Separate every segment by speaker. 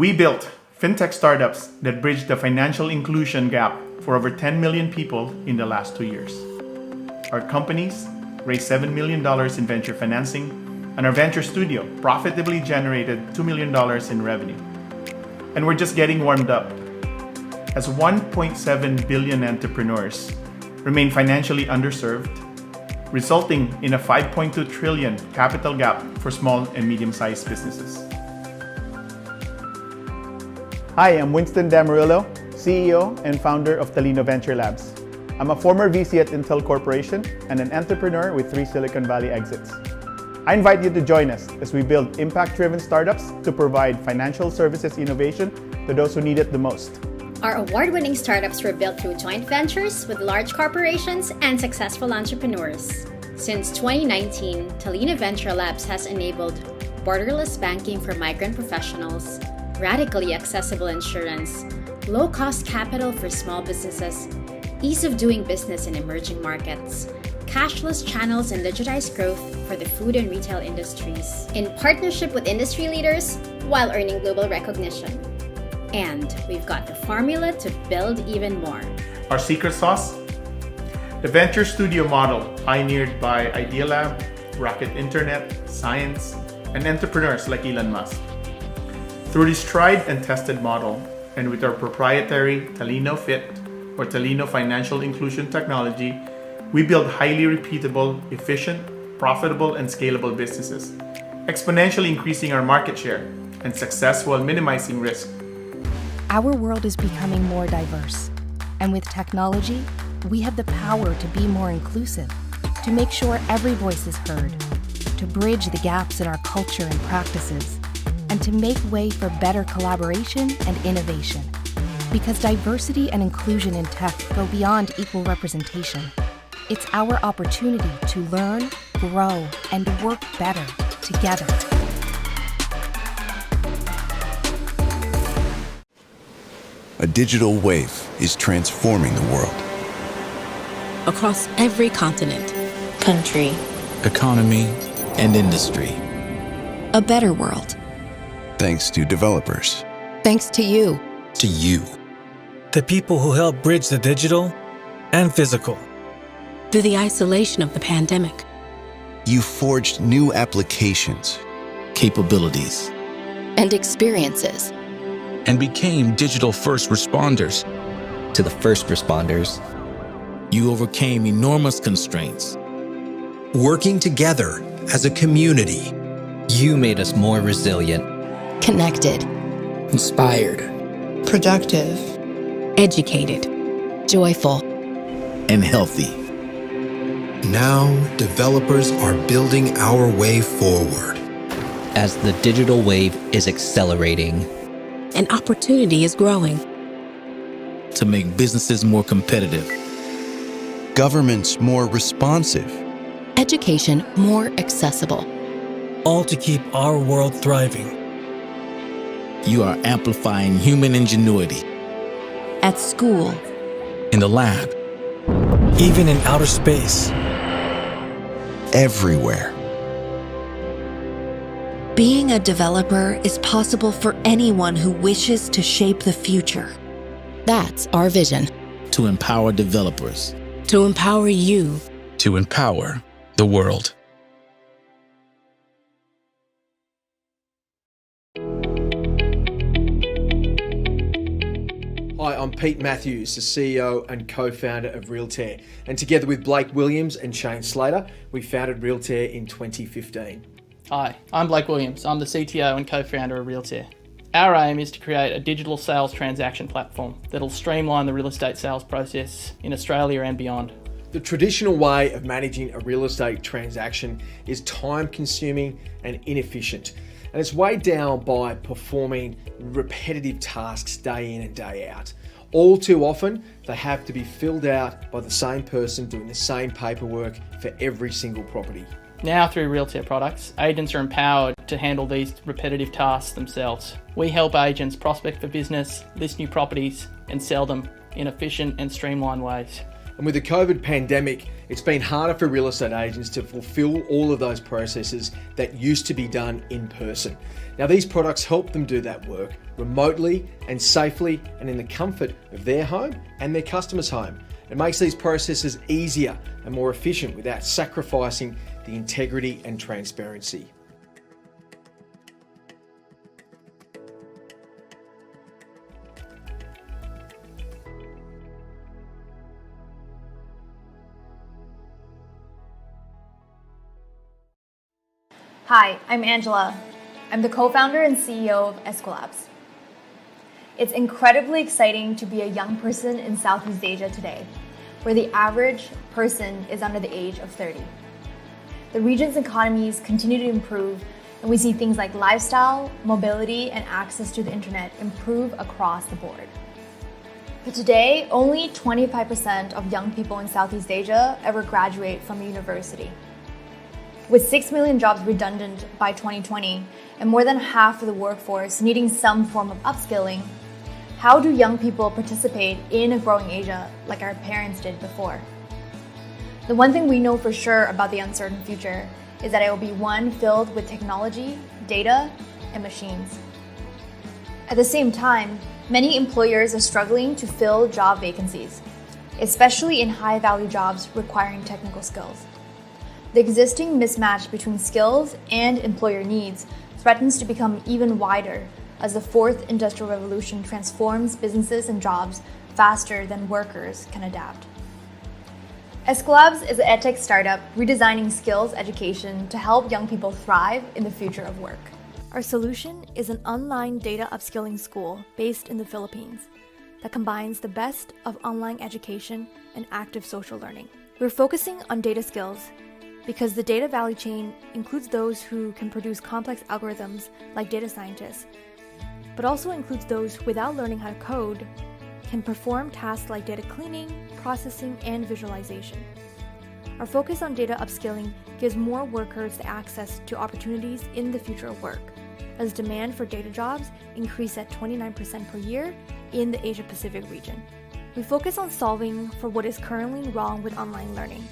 Speaker 1: We built fintech startups that bridge the financial inclusion gap for over 10 million people in the last 2 years. Our companies raised $7 million in venture financing, and our venture studio profitably generated $2 million in revenue. And we're just getting warmed up, as 1.7 billion entrepreneurs remain financially underserved, resulting in a 5.2 trillion capital gap for small and medium-sized businesses.
Speaker 2: Hi, I'm Winston Damarillo, CEO and founder of Talino Venture Labs. I'm a former VC at Intel Corporation and an entrepreneur with 3 Silicon Valley exits. I invite you to join us as we build impact-driven startups to provide financial services innovation to those who need it the most.
Speaker 3: Our award-winning startups were built through joint ventures with large corporations and successful entrepreneurs. Since 2019, Talino Venture Labs has enabled borderless banking for migrant professionals, radically accessible insurance, low-cost capital for small businesses, ease of doing business in emerging markets, cashless channels and digitized growth for the food and retail industries, in partnership with industry leaders while earning global recognition. And we've got the formula to build even more.
Speaker 1: Our secret sauce? The venture studio model pioneered by Idea Lab, Rocket Internet, Science, and entrepreneurs like Elon Musk. Through this tried and tested model, and with our proprietary Talino Fit or Talino Financial Inclusion technology, we build highly repeatable, efficient, profitable, and scalable businesses, exponentially increasing our market share and success while minimizing risk.
Speaker 4: Our world is becoming more diverse, and with technology, we have the power to be more inclusive, to make sure every voice is heard, to bridge the gaps in our culture and practices, and to make way for better collaboration and innovation. Because diversity and inclusion in tech go beyond equal representation. It's our opportunity to learn, grow, and work better together.
Speaker 5: A digital wave is transforming the world.
Speaker 6: Across every continent,
Speaker 7: country,
Speaker 8: economy, and industry.
Speaker 6: A better world.
Speaker 5: Thanks to developers.
Speaker 6: Thanks to you.
Speaker 8: To you.
Speaker 9: The people who help bridge the digital and physical.
Speaker 6: Through the isolation of the pandemic.
Speaker 5: You forged new applications,
Speaker 8: capabilities,
Speaker 6: and experiences.
Speaker 8: And became digital first responders.
Speaker 10: To the first responders,
Speaker 8: you overcame enormous constraints.
Speaker 11: Working together as a community,
Speaker 10: you made us more resilient,
Speaker 6: connected,
Speaker 7: inspired,
Speaker 12: productive,
Speaker 6: educated, joyful,
Speaker 8: and healthy.
Speaker 11: Now, developers are building our way forward.
Speaker 10: As the digital wave is accelerating,
Speaker 6: an opportunity is growing.
Speaker 8: To make businesses more competitive.
Speaker 5: Governments more responsive.
Speaker 6: Education more accessible.
Speaker 9: All to keep our world thriving.
Speaker 8: You are amplifying human ingenuity.
Speaker 6: At school.
Speaker 8: In the lab.
Speaker 9: Even in outer space.
Speaker 5: Everywhere.
Speaker 13: Being a developer is possible for anyone who wishes to shape the future.
Speaker 6: That's our vision.
Speaker 8: To empower developers.
Speaker 6: To empower you.
Speaker 8: To empower the world.
Speaker 14: Hi, I'm Pete Matthews, the CEO and co-founder of Realtair. And together with Blake Williams and Shane Slater, we founded Realtair in 2015.
Speaker 15: Hi, I'm Blake Williams. I'm the CTO and co-founder of Realtair. Our aim is to create a digital sales transaction platform that'll streamline the real estate sales process in Australia and beyond.
Speaker 14: The traditional way of managing a real estate transaction is time-consuming and inefficient, and it's weighed down by performing repetitive tasks day in and day out. All too often, they have to be filled out by the same person doing the same paperwork for every single property.
Speaker 15: Now through Realtair products, agents are empowered to handle these repetitive tasks themselves. We help agents prospect for business, list new properties, and sell them in efficient and streamlined ways.
Speaker 14: And with the COVID pandemic, it's been harder for real estate agents to fulfill all of those processes that used to be done in person. Now, these products help them do that work remotely and safely and in the comfort of their home and their customer's home. It makes these processes easier and more efficient without sacrificing the integrity and transparency.
Speaker 12: Hi, I'm Angela. I'm the co-founder and CEO of Escolabs. It's incredibly exciting to be a young person in Southeast Asia today, where the average person is under the age of 30. The region's economies continue to improve, and we see things like lifestyle, mobility, and access to the internet improve across the board. But today, only 25% of young people in Southeast Asia ever graduate from a university. With 6 million jobs redundant by 2020 and more than half of the workforce needing some form of upskilling, how do young people participate in a growing Asia like our parents did before? The one thing we know for sure about the uncertain future is that it will be one filled with technology, data, and machines. At the same time, many employers are struggling to fill job vacancies, especially in high-value jobs requiring technical skills. The existing mismatch between skills and employer needs threatens to become even wider as the fourth industrial revolution transforms businesses and jobs faster than workers can adapt. Escolabs is an edtech startup redesigning skills education to help young people thrive in the future of work.
Speaker 16: Our solution is an online data upskilling school based in the Philippines that combines the best of online education and active social learning. We're focusing on data skills because the data value chain includes those who can produce complex algorithms like data scientists, but also includes those who, without learning how to code, can perform tasks like data cleaning, processing, and visualization. Our focus on data upskilling gives more workers the access to opportunities in the future of work, as demand for data jobs increased at 29% per year in the Asia-Pacific region. We focus on solving for what is currently wrong with online learning.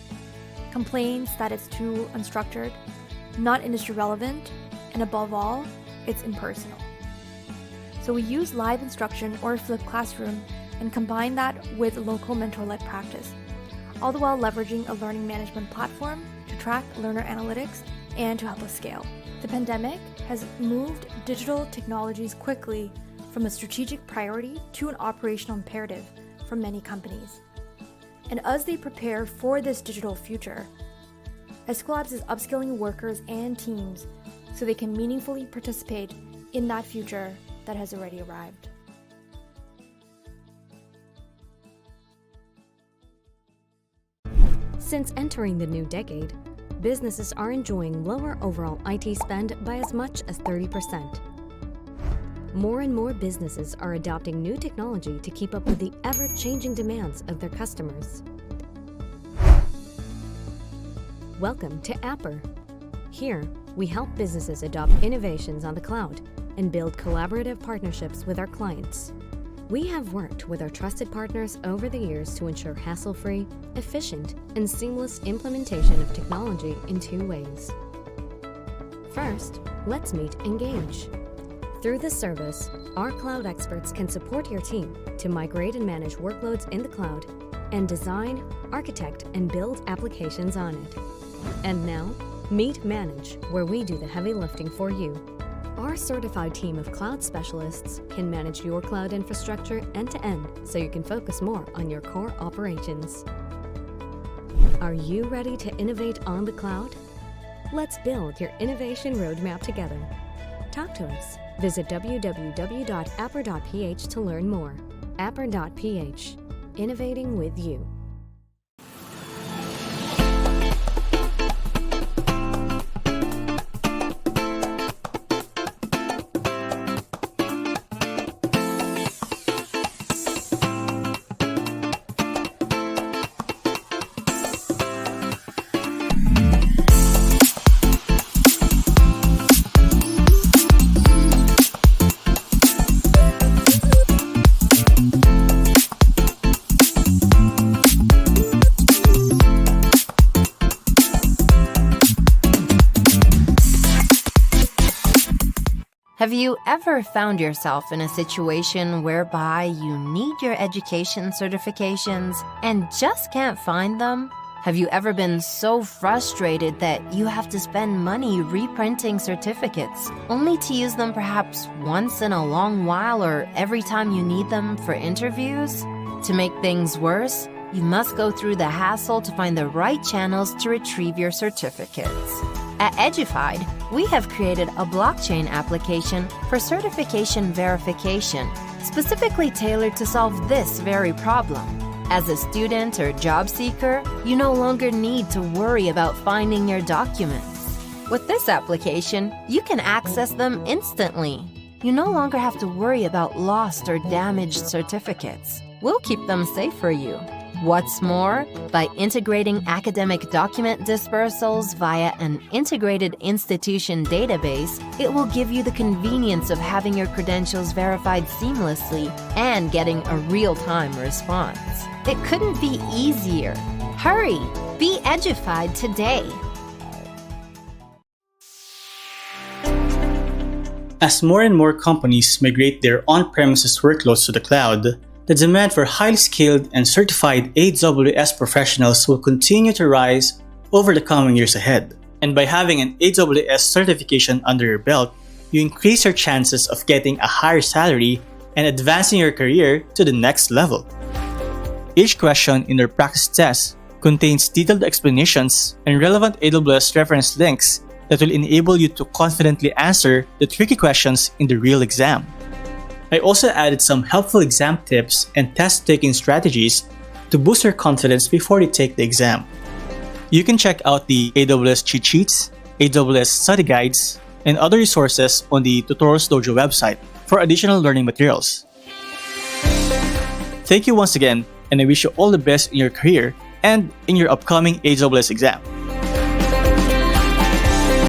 Speaker 16: Complaints that it's too unstructured, not industry relevant, and above all, it's impersonal. So we use live instruction or flipped classroom and combine that with local mentor-led practice, all the while leveraging a learning management platform to track learner analytics and to help us scale. The pandemic has moved digital technologies quickly from a strategic priority to an operational imperative for many companies. And as they prepare for this digital future, Escolabs is upskilling workers and teams so they can meaningfully participate in that future that has already arrived.
Speaker 17: Since entering the new decade, businesses are enjoying lower overall IT spend by as much as 30%. More and more businesses are adopting new technology to keep up with the ever-changing demands of their customers. Welcome to Apper. Here, we help businesses adopt innovations on the cloud and build collaborative partnerships with our clients. We have worked with our trusted partners over the years to ensure hassle-free, efficient, and seamless implementation of technology in 2 ways. First, let's meet Engage. Through this service, our cloud experts can support your team to migrate and manage workloads in the cloud and design, architect, and build applications on it. And now, meet Manage, where we do the heavy lifting for you. Our certified team of cloud specialists can manage your cloud infrastructure end-to-end so you can focus more on your core operations. Are you ready to innovate on the cloud? Let's build your innovation roadmap together. Talk to us. Visit www.apper.ph to learn more. Apper.ph. Innovating with you.
Speaker 18: Have you ever found yourself in a situation whereby you need your education certifications and just can't find them? Have you ever been so frustrated that you have to spend money reprinting certificates, only to use them perhaps once in a long while or every time you need them for interviews? To make things worse, you must go through the hassle to find the right channels to retrieve your certificates. At Edufied, we have created a blockchain application for certification verification, specifically tailored to solve this very problem. As a student or job seeker, you no longer need to worry about finding your documents. With this application, you can access them instantly. You no longer have to worry about lost or damaged certificates. We'll keep them safe for you. What's more, by integrating academic document dispersals via an integrated institution database, it will give you the convenience of having your credentials verified seamlessly and getting a real-time response. It couldn't be easier. Hurry! Be Edufied today!
Speaker 19: As more and more companies migrate their on-premises workloads to the cloud, the demand for highly skilled and certified AWS professionals will continue to rise over the coming years ahead. And by having an AWS certification under your belt, you increase your chances of getting a higher salary and advancing your career to the next level. Each question in their practice test contains detailed explanations and relevant AWS reference links that will enable you to confidently answer the tricky questions in the real exam. I also added some helpful exam tips and test-taking strategies to boost your confidence before you take the exam. You can check out the AWS cheat sheets, AWS study guides, and other resources on the Tutorials Dojo website for additional learning materials. Thank you once again, and I wish you all the best in your career and in your upcoming AWS exam.